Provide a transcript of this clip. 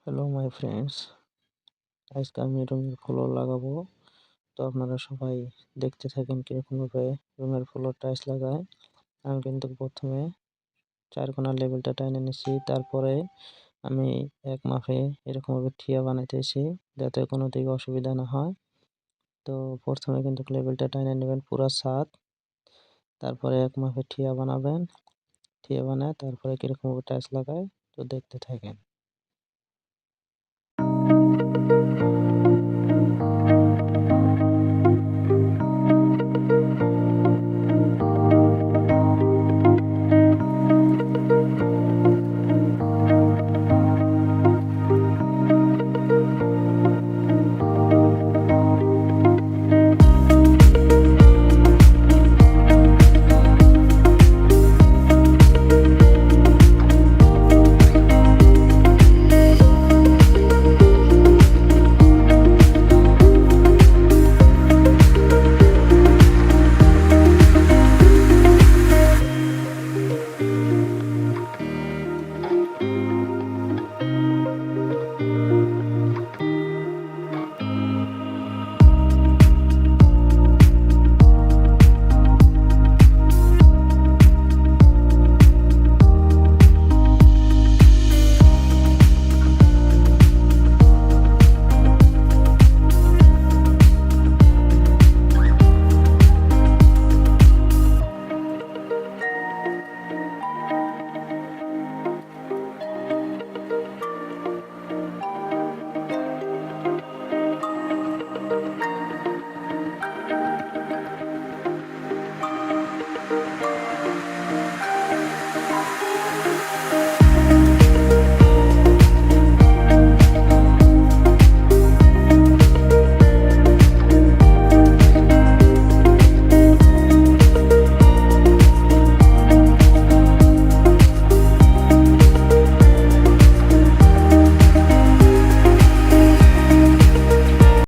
Hello my friends, আজকে আমি রুমের ফ্লোর লাগাবো। তো আপনারা সবাই দেখতে থাকেন কীরকমভাবে রুমের ফ্লোর টাইলস লাগায়। আমি কিন্তু প্রথমে 4 কোণার লেবেলটা টেনে নিচ্ছি, তারপরে আমি এক মাপে এরকমভাবে ঠিয়া বানাইতেছি যাতে কোনো দিকে অসুবিধা না হয়। তো প্রথমে কিন্তু লেবেলটা টেনে নেবেন পুরা ছাদ, তারপরে এক মাপে ঠিয়া বানাবেন। ঠিয়া বানায় তারপরে কীরকমভাবে টাইলস লাগায় তো দেখতে থাকেন।